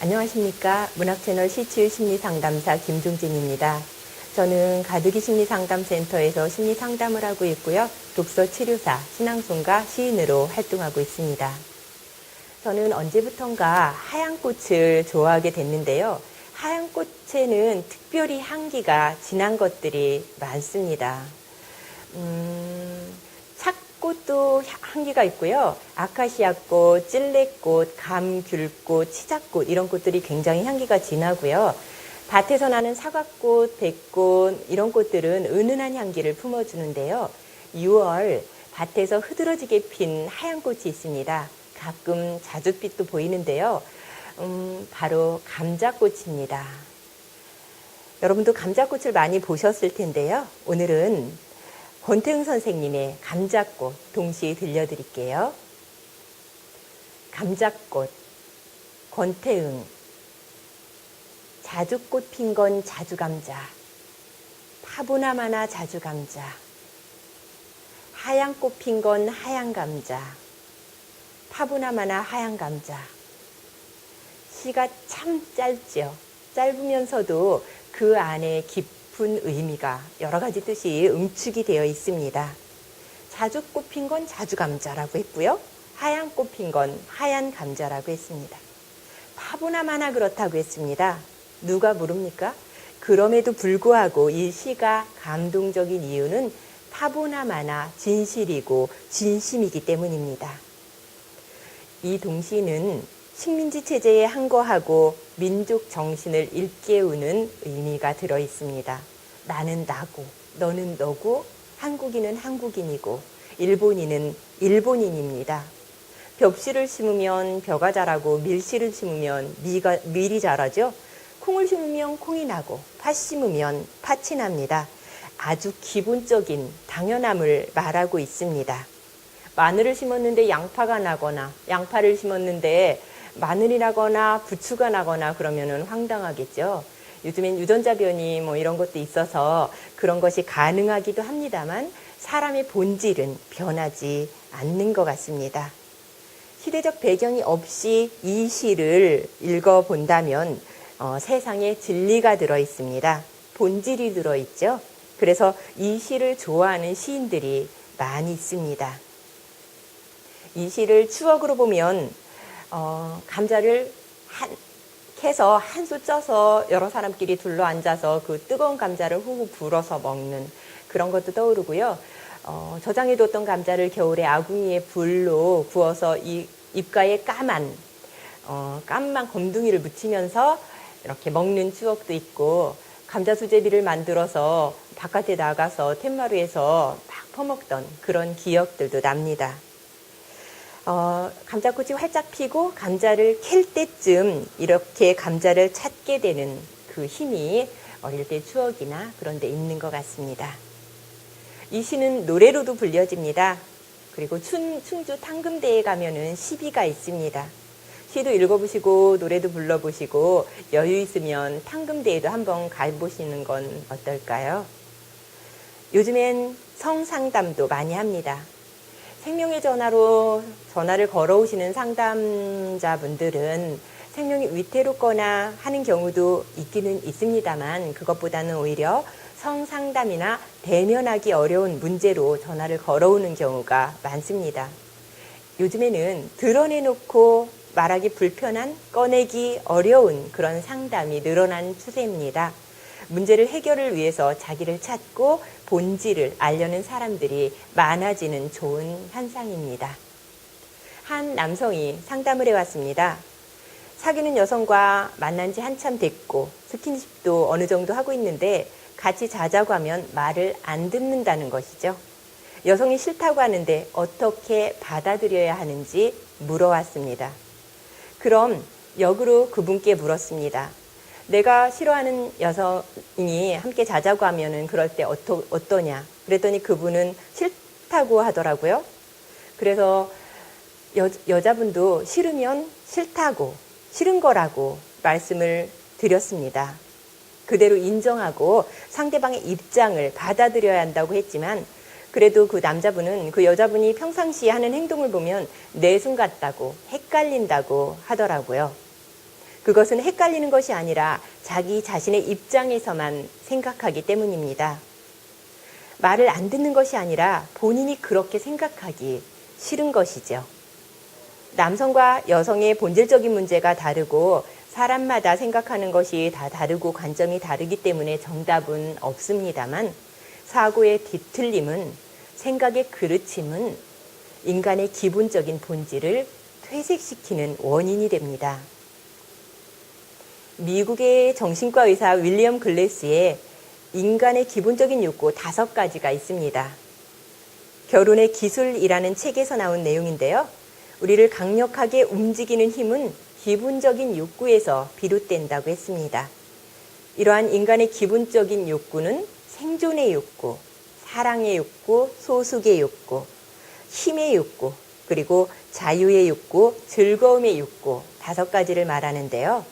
안녕하십니까. 문학채널 시치유 심리상담사 김종진입니다. 저는 가득이 심리상담센터에서 심리상담을 하고 있고요. 독서치료사, 신앙송가, 시인으로 활동하고 있습니다. 저는 언제부턴가 하얀 꽃을 좋아하게 됐는데요. 하얀 꽃에는 특별히 향기가 진한 것들이 많습니다. 꽃도 향기가 있고요. 아카시아꽃, 찔레꽃, 감귤꽃, 치자꽃 이런 꽃들이 굉장히 향기가 진하고요. 밭에서 나는 사과꽃, 백꽃 이런 꽃들은 은은한 향기를 품어주는데요. 6월 밭에서 흐드러지게 핀 하얀 꽃이 있습니다. 가끔 자줏빛도 보이는데요. 바로 감자꽃입니다. 여러분도 감자꽃을 많이 보셨을 텐데요. 오늘은 권태흥 선생님의 감자꽃 동시 들려드릴게요. 감자꽃, 권태흥. 자주꽃 핀 건 자주감자, 파보나마나 자주감자. 하얀 꽃 핀 건 하얀 감자, 파보나마나 하얀 감자. 시가 참 짧죠. 짧으면서도 그 안에 깊은 의미가 여러 가지 뜻이 응축이 되어 있습니다. 자주꽃 핀 건 자주감자라고 했고요. 하얀 꽃 핀 건 하얀 감자라고 했습니다. 파보나마나 그렇다고 했습니다. 누가 모릅니까? 그럼에도 불구하고 이 시가 감동적인 이유는 파보나마나 진실이고 진심이기 때문입니다. 이 동시는 식민지 체제에 항거하고 민족 정신을 일깨우는 의미가 들어 있습니다. 나는 나고 너는 너고 한국인은 한국인이고 일본인은 일본인입니다. 벽씨를 심으면 벼가 자라고 밀씨를 심으면 밀이 자라죠. 콩을 심으면 콩이 나고 팥 심으면 팥이 납니다. 아주 기본적인 당연함을 말하고 있습니다. 마늘을 심었는데 양파가 나거나 양파를 심었는데 마늘이 나거나 부추가 나거나 그러면은 황당하겠죠. 요즘엔 유전자 변이 이런 것도 있어서 그런 것이 가능하기도 합니다만 사람의 본질은 변하지 않는 것 같습니다. 시대적 배경이 없이 이 시를 읽어본다면 세상에 진리가 들어 있습니다. 본질이 들어 있죠. 그래서 이 시를 좋아하는 시인들이 많이 있습니다. 이 시를 추억으로 보면 감자를 캐서 한 수 쪄서 여러 사람끼리 둘러 앉아서 그 뜨거운 감자를 후후 불어서 먹는 그런 것도 떠오르고요. 저장해뒀던 감자를 겨울에 아궁이에 불로 구워서 이 입가에 까만 검둥이를 묻히면서 이렇게 먹는 추억도 있고, 감자 수제비를 만들어서 바깥에 나가서 텐마루에서 막 퍼먹던 그런 기억들도 납니다. 감자꽃이 활짝 피고 감자를 캘 때쯤 이렇게 감자를 찾게 되는 그 힘이 어릴 때 추억이나 그런 데 있는 것 같습니다. 이 시는 노래로도 불려집니다. 그리고 충주 탕금대에 가면은 시비가 있습니다. 시도 읽어보시고 노래도 불러보시고 여유 있으면 탕금대에도 한번 가보시는 건 어떨까요? 요즘엔 성상담도 많이 합니다. 생명의 전화로 전화를 걸어오시는 상담자분들은 생명이 위태롭거나 하는 경우도 있기는 있습니다만 그것보다는 오히려 성상담이나 대면하기 어려운 문제로 전화를 걸어오는 경우가 많습니다. 요즘에는 드러내놓고 말하기 불편한, 꺼내기 어려운 그런 상담이 늘어난 추세입니다. 문제를 해결을 위해서 자기를 찾고 본질을 알려는 사람들이 많아지는 좋은 현상입니다. 한 남성이 상담을 해왔습니다. 사귀는 여성과 만난 지 한참 됐고 스킨십도 어느 정도 하고 있는데 같이 자자고 하면 말을 안 듣는다는 것이죠. 여성이 싫다고 하는데 어떻게 받아들여야 하는지 물어왔습니다. 그럼 역으로 그분께 물었습니다. 내가 싫어하는 여성이 함께 자자고 하면은 그럴 때 어떠냐? 그랬더니 그분은 싫다고 하더라고요. 그래서 여자분도 싫으면 싫다고, 싫은 거라고 말씀을 드렸습니다. 그대로 인정하고 상대방의 입장을 받아들여야 한다고 했지만 그래도 그 남자분은 그 여자분이 평상시에 하는 행동을 보면 내숭 같다고, 헷갈린다고 하더라고요. 그것은 헷갈리는 것이 아니라 자기 자신의 입장에서만 생각하기 때문입니다. 말을 안 듣는 것이 아니라 본인이 그렇게 생각하기 싫은 것이죠. 남성과 여성의 본질적인 문제가 다르고 사람마다 생각하는 것이 다 다르고 관점이 다르기 때문에 정답은 없습니다만 사고의 뒤틀림은 생각의 그르침은 인간의 기본적인 본질을 퇴색시키는 원인이 됩니다. 미국의 정신과 의사 윌리엄 글래스의 인간의 기본적인 욕구 5가지가 있습니다. 결혼의 기술이라는 책에서 나온 내용인데요. 우리를 강력하게 움직이는 힘은 기본적인 욕구에서 비롯된다고 했습니다. 이러한 인간의 기본적인 욕구는 생존의 욕구, 사랑의 욕구, 소속의 욕구, 힘의 욕구, 그리고 자유의 욕구, 즐거움의 욕구 5가지를 말하는데요.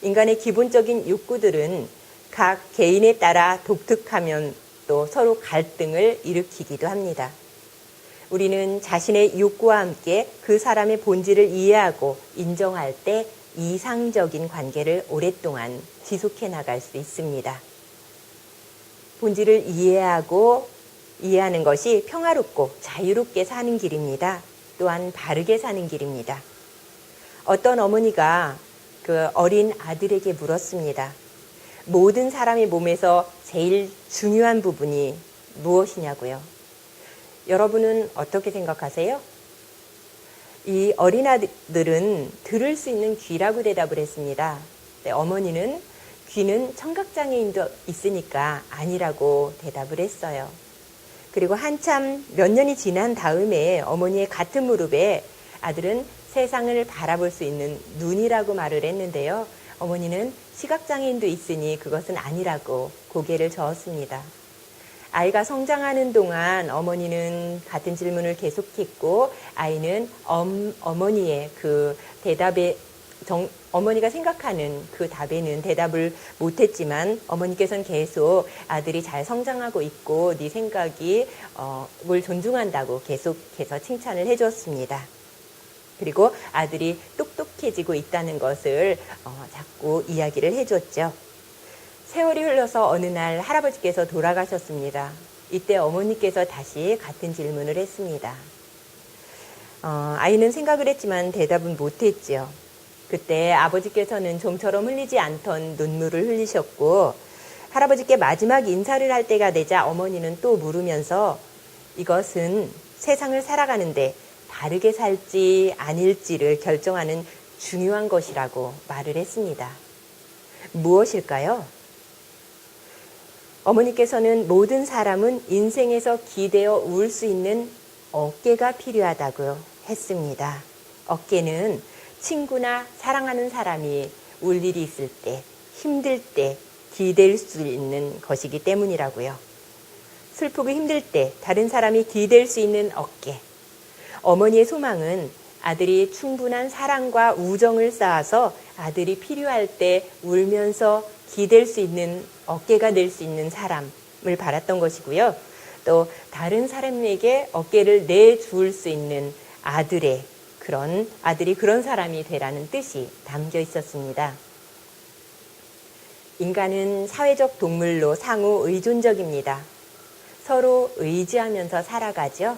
인간의 기본적인 욕구들은 각 개인에 따라 독특하면 또 서로 갈등을 일으키기도 합니다. 우리는 자신의 욕구와 함께 그 사람의 본질을 이해하고 인정할 때 이상적인 관계를 오랫동안 지속해 나갈 수 있습니다. 본질을 이해하는 것이 평화롭고 자유롭게 사는 길입니다. 또한 바르게 사는 길입니다. 어떤 어머니가 그 어린 아들에게 물었습니다. 모든 사람의 몸에서 제일 중요한 부분이 무엇이냐고요. 여러분은 어떻게 생각하세요? 이 어린아들은 들을 수 있는 귀라고 대답을 했습니다. 어머니는 귀는 청각장애인도 있으니까 아니라고 대답을 했어요. 그리고 한참 몇 년이 지난 다음에 어머니의 같은 무릎에 아들은 세상을 바라볼 수 있는 눈이라고 말을 했는데요. 어머니는 시각장애인도 있으니 그것은 아니라고 고개를 저었습니다. 아이가 성장하는 동안 어머니는 같은 질문을 계속했고 아이는 어머니의 그 대답에 어머니가 생각하는 그 답에는 대답을 못했지만 어머니께서는 계속 아들이 잘 성장하고 있고 네 생각이 뭘 존중한다고 계속해서 칭찬을 해줬습니다. 그리고 아들이 똑똑해지고 있다는 것을 자꾸 이야기를 해줬죠. 세월이 흘러서 어느 날 할아버지께서 돌아가셨습니다. 이때 어머니께서 다시 같은 질문을 했습니다. 아이는 생각을 했지만 대답은 못했죠. 그때 아버지께서는 좀처럼 흘리지 않던 눈물을 흘리셨고 할아버지께 마지막 인사를 할 때가 되자 어머니는 또 물으면서 이것은 세상을 살아가는데 바르게 살지 아닐지를 결정하는 중요한 것이라고 말을 했습니다. 무엇일까요? 어머니께서는 모든 사람은 인생에서 기대어 울 수 있는 어깨가 필요하다고 했습니다. 어깨는 친구나 사랑하는 사람이 울 일이 있을 때, 힘들 때 기댈 수 있는 것이기 때문이라고요. 슬프고 힘들 때 다른 사람이 기댈 수 있는 어깨. 어머니의 소망은 아들이 충분한 사랑과 우정을 쌓아서 아들이 필요할 때 울면서 기댈 수 있는 어깨가 될 수 있는 사람을 바랐던 것이고요. 또 다른 사람에게 어깨를 내줄 수 있는 아들이 그런 사람이 되라는 뜻이 담겨 있었습니다. 인간은 사회적 동물로 상호 의존적입니다. 서로 의지하면서 살아가죠.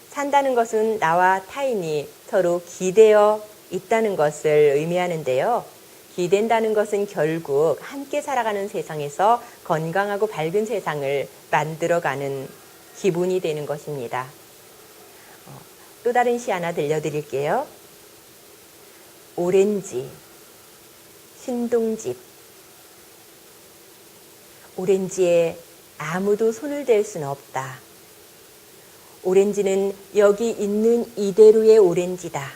산다는 것은 나와 타인이 서로 기대어 있다는 것을 의미하는데요. 기댄다는 것은 결국 함께 살아가는 세상에서 건강하고 밝은 세상을 만들어가는 기분이 되는 것입니다. 또 다른 시 하나 들려드릴게요. 오렌지, 신동집. 오렌지에 아무도 손을 댈 수는 없다. 오렌지는 여기 있는 이대로의 오렌지다.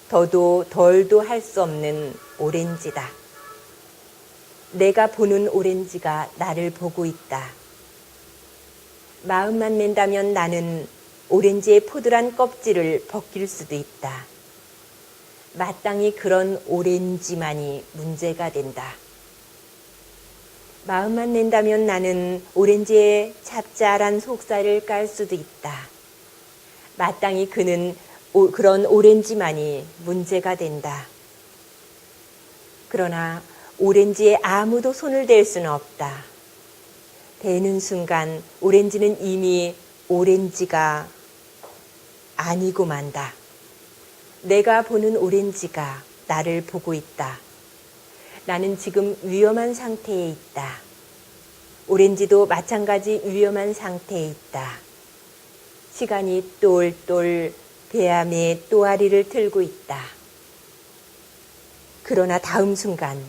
더도 덜도 할 수 없는 오렌지다. 내가 보는 오렌지가 나를 보고 있다. 마음만 낸다면 나는 오렌지의 포들한 껍질을 벗길 수도 있다. 마땅히 그런 오렌지만이 문제가 된다. 마음만 낸다면 나는 오렌지의 짭짤한 속살을 깔 수도 있다. 마땅히 그런 오렌지만이 문제가 된다. 그러나 오렌지에 아무도 손을 댈 수는 없다. 대는 순간 오렌지는 이미 오렌지가 아니고 만다. 내가 보는 오렌지가 나를 보고 있다. 나는 지금 위험한 상태에 있다. 오렌지도 마찬가지 위험한 상태에 있다. 시간이 똘똘 배암의 또아리를 틀고 있다. 그러나 다음 순간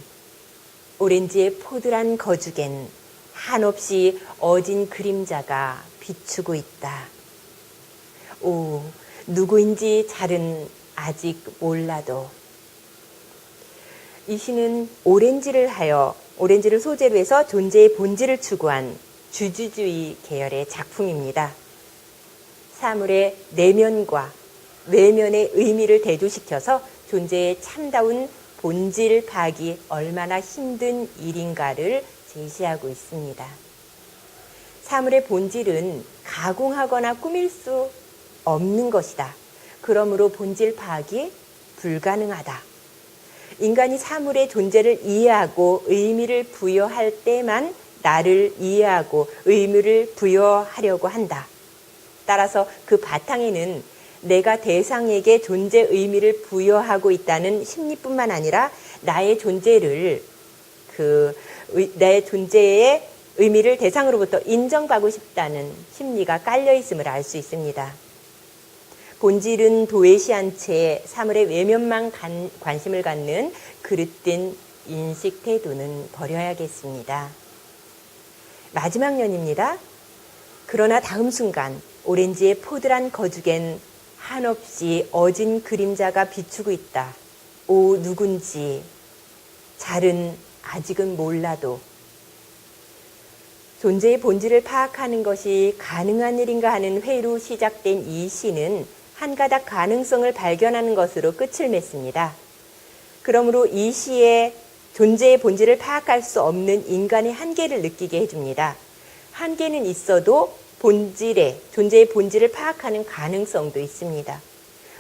오렌지의 포들한 거죽엔 한없이 어진 그림자가 비추고 있다. 오, 누구인지 잘은 아직 몰라도. 이 시는 오렌지를 소재로 해서 존재의 본질을 추구한 주주주의 계열의 작품입니다. 사물의 내면과 외면의 의미를 대조시켜서 존재의 참다운 본질 파악이 얼마나 힘든 일인가를 제시하고 있습니다. 사물의 본질은 가공하거나 꾸밀 수 없는 것이다. 그러므로 본질 파악이 불가능하다. 인간이 사물의 존재를 이해하고 의미를 부여할 때만 나를 이해하고 의미를 부여하려고 한다. 따라서 그 바탕에는 내가 대상에게 존재 의미를 부여하고 있다는 심리뿐만 아니라 나의 존재를 내 존재의 의미를 대상으로부터 인정받고 싶다는 심리가 깔려 있음을 알 수 있습니다. 본질은 도외시한 채 사물의 외면만 관심을 갖는 그릇된 인식 태도는 버려야겠습니다. 마지막 년입니다. 그러나 다음 순간 오렌지의 포들한 거죽엔 한없이 어진 그림자가 비추고 있다. 오, 누군지 잘은 아직은 몰라도. 존재의 본질을 파악하는 것이 가능한 일인가 하는 회의로 시작된 이 시는 한 가닥 가능성을 발견하는 것으로 끝을 맺습니다. 그러므로 이 시에 존재의 본질을 파악할 수 없는 인간의 한계를 느끼게 해줍니다. 한계는 있어도 존재의 본질을 파악하는 가능성도 있습니다.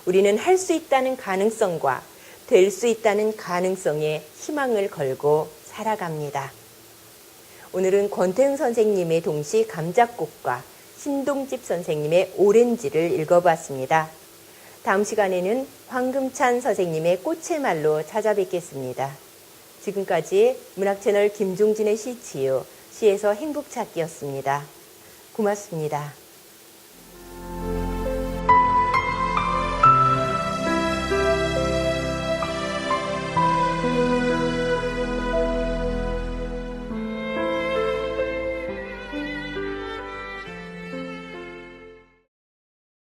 우리는 할 수 있다는 가능성과 될 수 있다는 가능성에 희망을 걸고 살아갑니다. 오늘은 권태웅 선생님의 동시 감자꽃과 신동집 선생님의 오렌지를 읽어봤습니다. 다음 시간에는 황금찬 선생님의 꽃의 말로 찾아뵙겠습니다. 지금까지 문학채널 김종진의 시치유, 시에서 행복찾기였습니다. 고맙습니다.